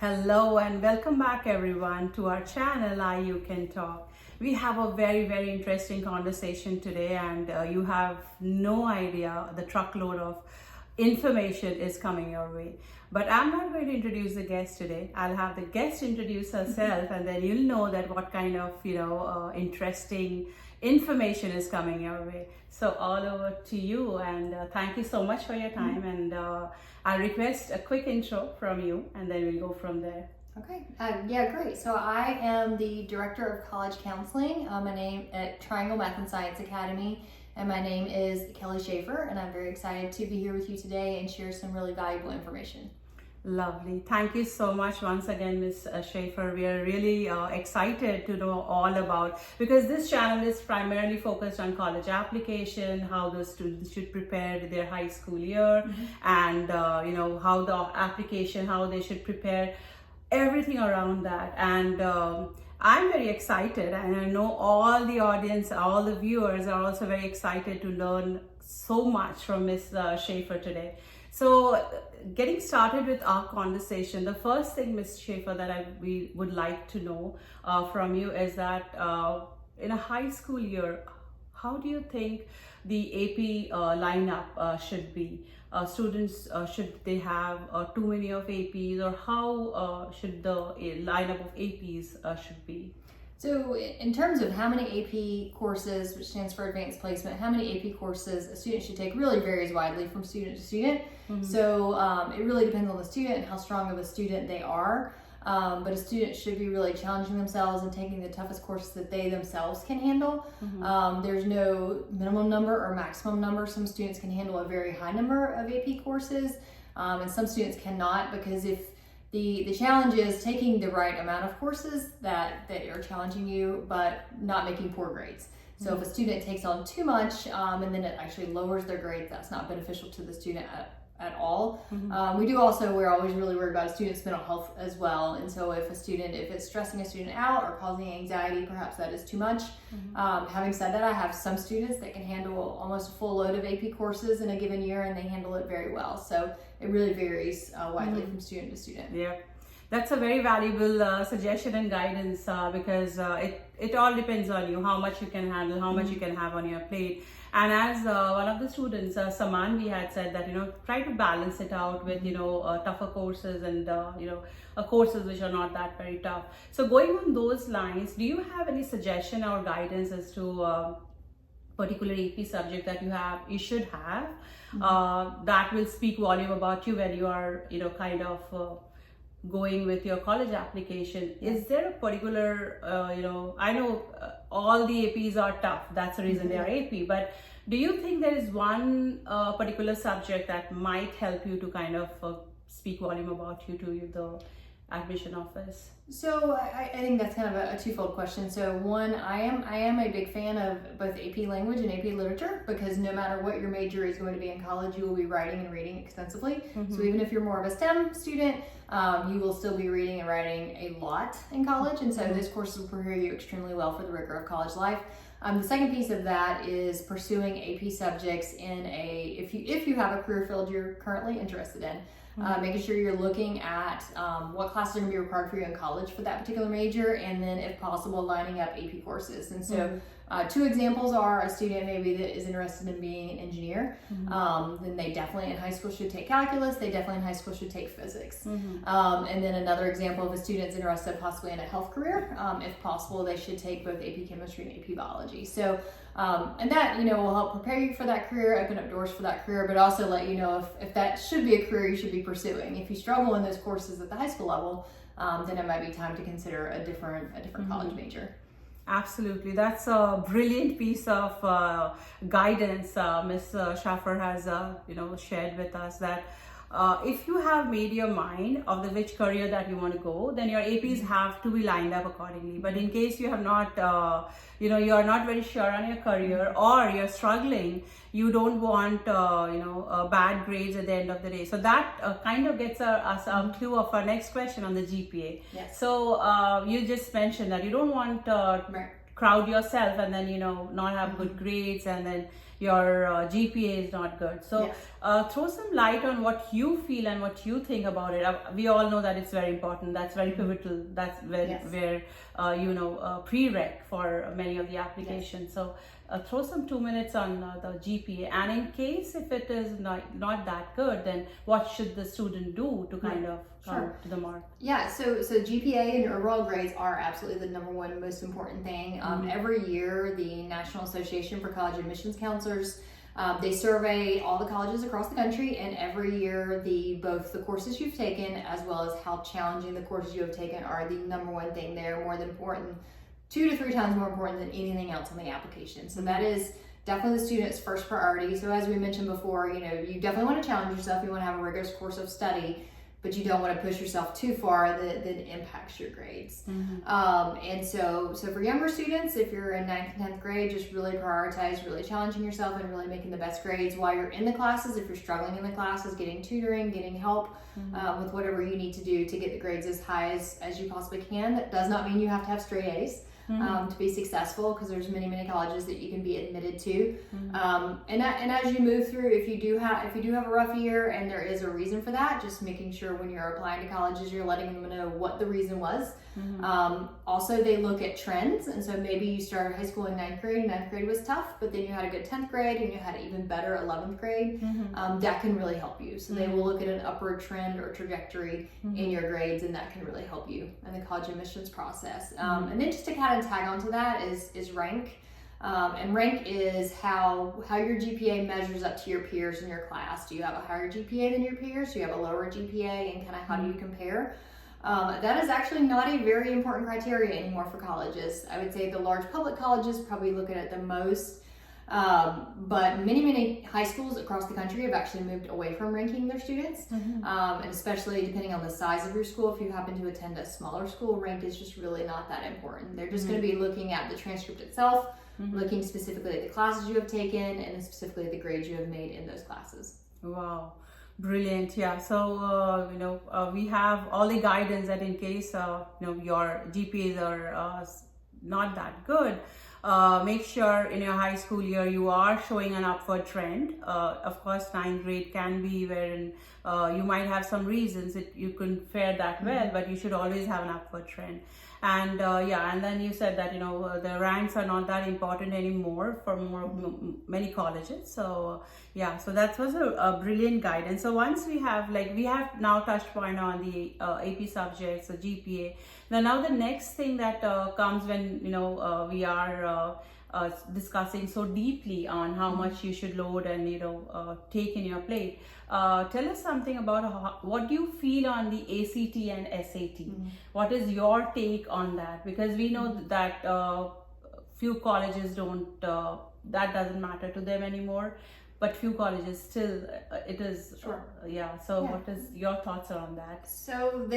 Hello and welcome back everyone to our channel IUCT. We have a very interesting conversation today, and you have no idea the truckload of information is coming your way. But I'm not going to introduce the guest today. I'll have the guest introduce herself and then you'll know that what kind of interesting information is coming your way. So all over to you, and thank you so much for your time. And I'll request a quick intro from you and then we'll go from there. Okay, yeah, great. So I am the Director of College Counseling. My name at Triangle Math and Science Academy, and my name is Kelly Schaeffer, and I'm very excited to be here with you today and share some really valuable information. Lovely. Thank you so much once again, Ms. Schaeffer. We are really excited to know all about, because this channel is primarily focused on college application, how those students should prepare their high school year, and how the application, how they should prepare, everything around that. And I'm very excited, and I know all the audience, all the viewers are also very excited to learn so much from Ms. Schaeffer today. So getting started with our conversation, the first thing, Ms. Schaeffer, that we would like to know from you is that in a high school year, how do you think the AP lineup should be? Students, should they have too many of APs, or how should the lineup of APs should be? So in terms of how many AP courses, which stands for Advanced Placement, how many AP courses a student should take really varies widely from student to student. So it really depends on the student and how strong of a student they are. But a student should be really challenging themselves and taking the toughest courses that they themselves can handle. There's no minimum number or maximum number. Some students can handle a very high number of AP courses, and some students cannot, because if the challenge is taking the right amount of courses that are challenging you, but not making poor grades. So if a student takes on too much and then it actually lowers their grades, that's not beneficial to the student at all. We're always really worried about a student's mental health as well. And so if it's stressing a student out or causing anxiety, perhaps that is too much. Having said that, I have some students that can handle almost a full load of AP courses in a given year, and they handle it very well. So it really varies widely from student to student. Yeah, that's a very valuable suggestion and guidance, because it all depends on you, how much you can handle, how much you can have on your plate. And as one of the students, Samanvi, had said that, try to balance it out with, tougher courses and, courses which are not that very tough. So going on those lines, do you have any suggestion or guidance as to particular AP subject that you should have, that will speak volume about you when you are, kind of going with your college application? Is there a particular, I know all the APs are tough, that's the reason they are AP, but do you think there is one particular subject that might help you to kind of speak volume about you to the admission office? So I think that's kind of a twofold question. So one, I am a big fan of both AP language and AP literature, because no matter what your major is going to be in college, you will be writing and reading extensively. So even if you're more of a STEM student, you will still be reading and writing a lot in college. And so those courses will prepare you extremely well for the rigor of college life. The second piece of that is pursuing AP subjects if you have a career field you're currently interested in. Making sure you're looking at what classes are going to be required for you in college for that particular major, and then if possible lining up AP courses. And so two examples are a student maybe that is interested in being an engineer, then they definitely in high school should take calculus, they definitely in high school should take physics. And then another example of a student's interested possibly in a health career, if possible they should take both AP chemistry and AP biology. So and that will help prepare you for that career, open up doors for that career, but also let you know if that should be a career you should be pursuing. If you struggle in those courses at the high school level, then it might be time to consider a different college major. Absolutely, that's a brilliant piece of guidance Ms. Schaeffer has shared with us, that if you have made your mind of which career that you want to go, then your APs have to be lined up accordingly. But in case you have not, you are not very sure on your career, or you're struggling, you don't want, bad grades at the end of the day. So that kind of gets us a clue of our next question on the GPA. Yes. So you just mentioned that you don't want crowd yourself and then not have good grades, and then your GPA is not good. So Yes. throw some light on what you feel and what you think about it. We all know that it's very important. That's very pivotal. That's where prereq for many of the applications. So throw some 2 minutes on the GPA, and in case if it is not that good, then what should the student do to kind of come to the mark? Yeah, so GPA and your overall grades are absolutely the number one most important thing. Every year, the National Association for College Admissions Counselors, they survey all the colleges across the country, and every year both the courses you've taken as well as how challenging the courses you have taken are the number one thing. They're more than important, 2 to 3 times more important than anything else on the application. So that is definitely the student's first priority. So as we mentioned before, you definitely want to challenge yourself. You want to have a rigorous course of study, but you don't want to push yourself too far that impacts your grades. And so for younger students, if you're in 9th and 10th grade, just really prioritize really challenging yourself and really making the best grades while you're in the classes. If you're struggling in the classes, getting tutoring, getting help with whatever you need to do to get the grades as high as you possibly can. That does not mean you have to have straight A's. To be successful, because there's many colleges that you can be admitted to, and as you move through, if you do have a rough year and there is a reason for that, just making sure when you're applying to colleges you're letting them know what the reason was. Also, they look at trends, and so maybe you started high school in 9th grade and 9th grade was tough, but then you had a good 10th grade and you had an even better 11th grade. That can really help you. So they will look at an upward trend or trajectory in your grades, and that can really help you in the college admissions process. And then just to kind of tag onto that is rank. And rank is how your GPA measures up to your peers in your class. Do you have a higher GPA than your peers? Do you have a lower GPA? And kind of how do you compare? That is actually not a very important criteria anymore for colleges. I would say the large public colleges probably look at it the most. But many high schools across the country have actually moved away from ranking their students. And especially depending on the size of your school, if you happen to attend a smaller school, rank is just really not that important. They're just going to be looking at the transcript itself, looking specifically at the classes you have taken, and specifically the grades you have made in those classes. Wow. Brilliant. Yeah. So, we have all the guidance that in case, your GPAs are not that good, make sure in your high school year you are showing an upward trend. Of course, 9th grade can be wherein you might have some reasons that you couldn't fare that well, but you should always have an upward trend. And and then you said that the ranks are not that important anymore for many colleges. So so that was a brilliant guidance. So once we have now touched point on the AP subjects, the GPA. Now the next thing that comes when we are discussing so deeply on how much you should load and take in your plate. Tell us something about what do you feel on the ACT and SAT? What is your take on that? Because we know that few colleges don't, that doesn't matter to them anymore, but few colleges still it is. Sure. So what is your thoughts on that? So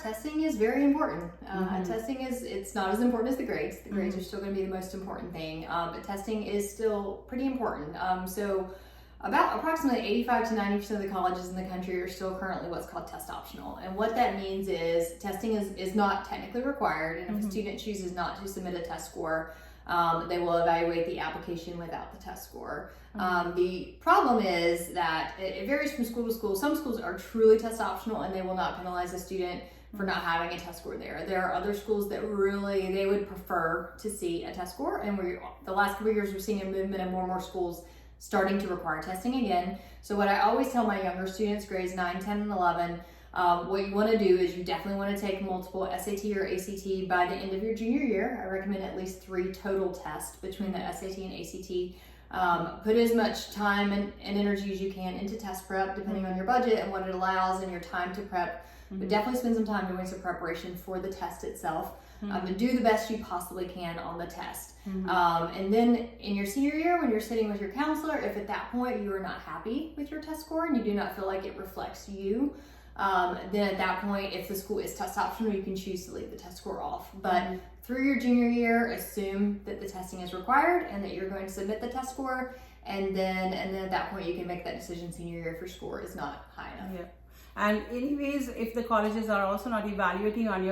testing is very important. Testing it's not as important as the grades. The grades are still going to be the most important thing, but testing is still pretty important. So about approximately 85 to 90% of the colleges in the country are still currently what's called test optional. And what that means is testing is not technically required, and if a student chooses not to submit a test score, they will evaluate the application without the test score. The problem is that it varies from school to school. Some schools are truly test optional and they will not penalize a student for not having a test score there. There are other schools that really, they would prefer to see a test score, and the last couple of years we're seeing a movement of more and more schools starting to require testing again. So what I always tell my younger students, grades 9, 10, and 11, what you want to do is you definitely want to take multiple SAT or ACT by the end of your junior year. I recommend at least 3 total tests between the SAT and ACT. Put as much time and energy as you can into test prep, depending on your budget and what it allows and your time to prep. But definitely spend some time doing some preparation for the test itself. And do the best you possibly can on the test. And then in your senior year, when you're sitting with your counselor, if at that point you are not happy with your test score and you do not feel like it reflects you, then at that point, if the school is test optional, you can choose to leave the test score off. But through your junior year, assume that the testing is required and that you're going to submit the test score, and then at that point you can make that decision senior year if your score is not high enough. And anyways, if the colleges are also not evaluating on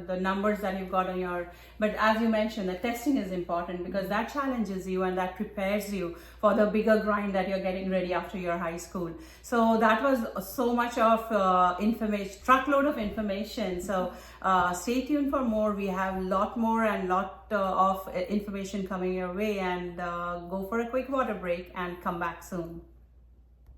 the numbers that you've got on your, but as you mentioned, the testing is important because that challenges you and that prepares you for the bigger grind that you're getting ready after your high school. So that was so much of information, truckload of information. So stay tuned for more. We have a lot more and lot of information coming your way, and go for a quick water break and come back soon.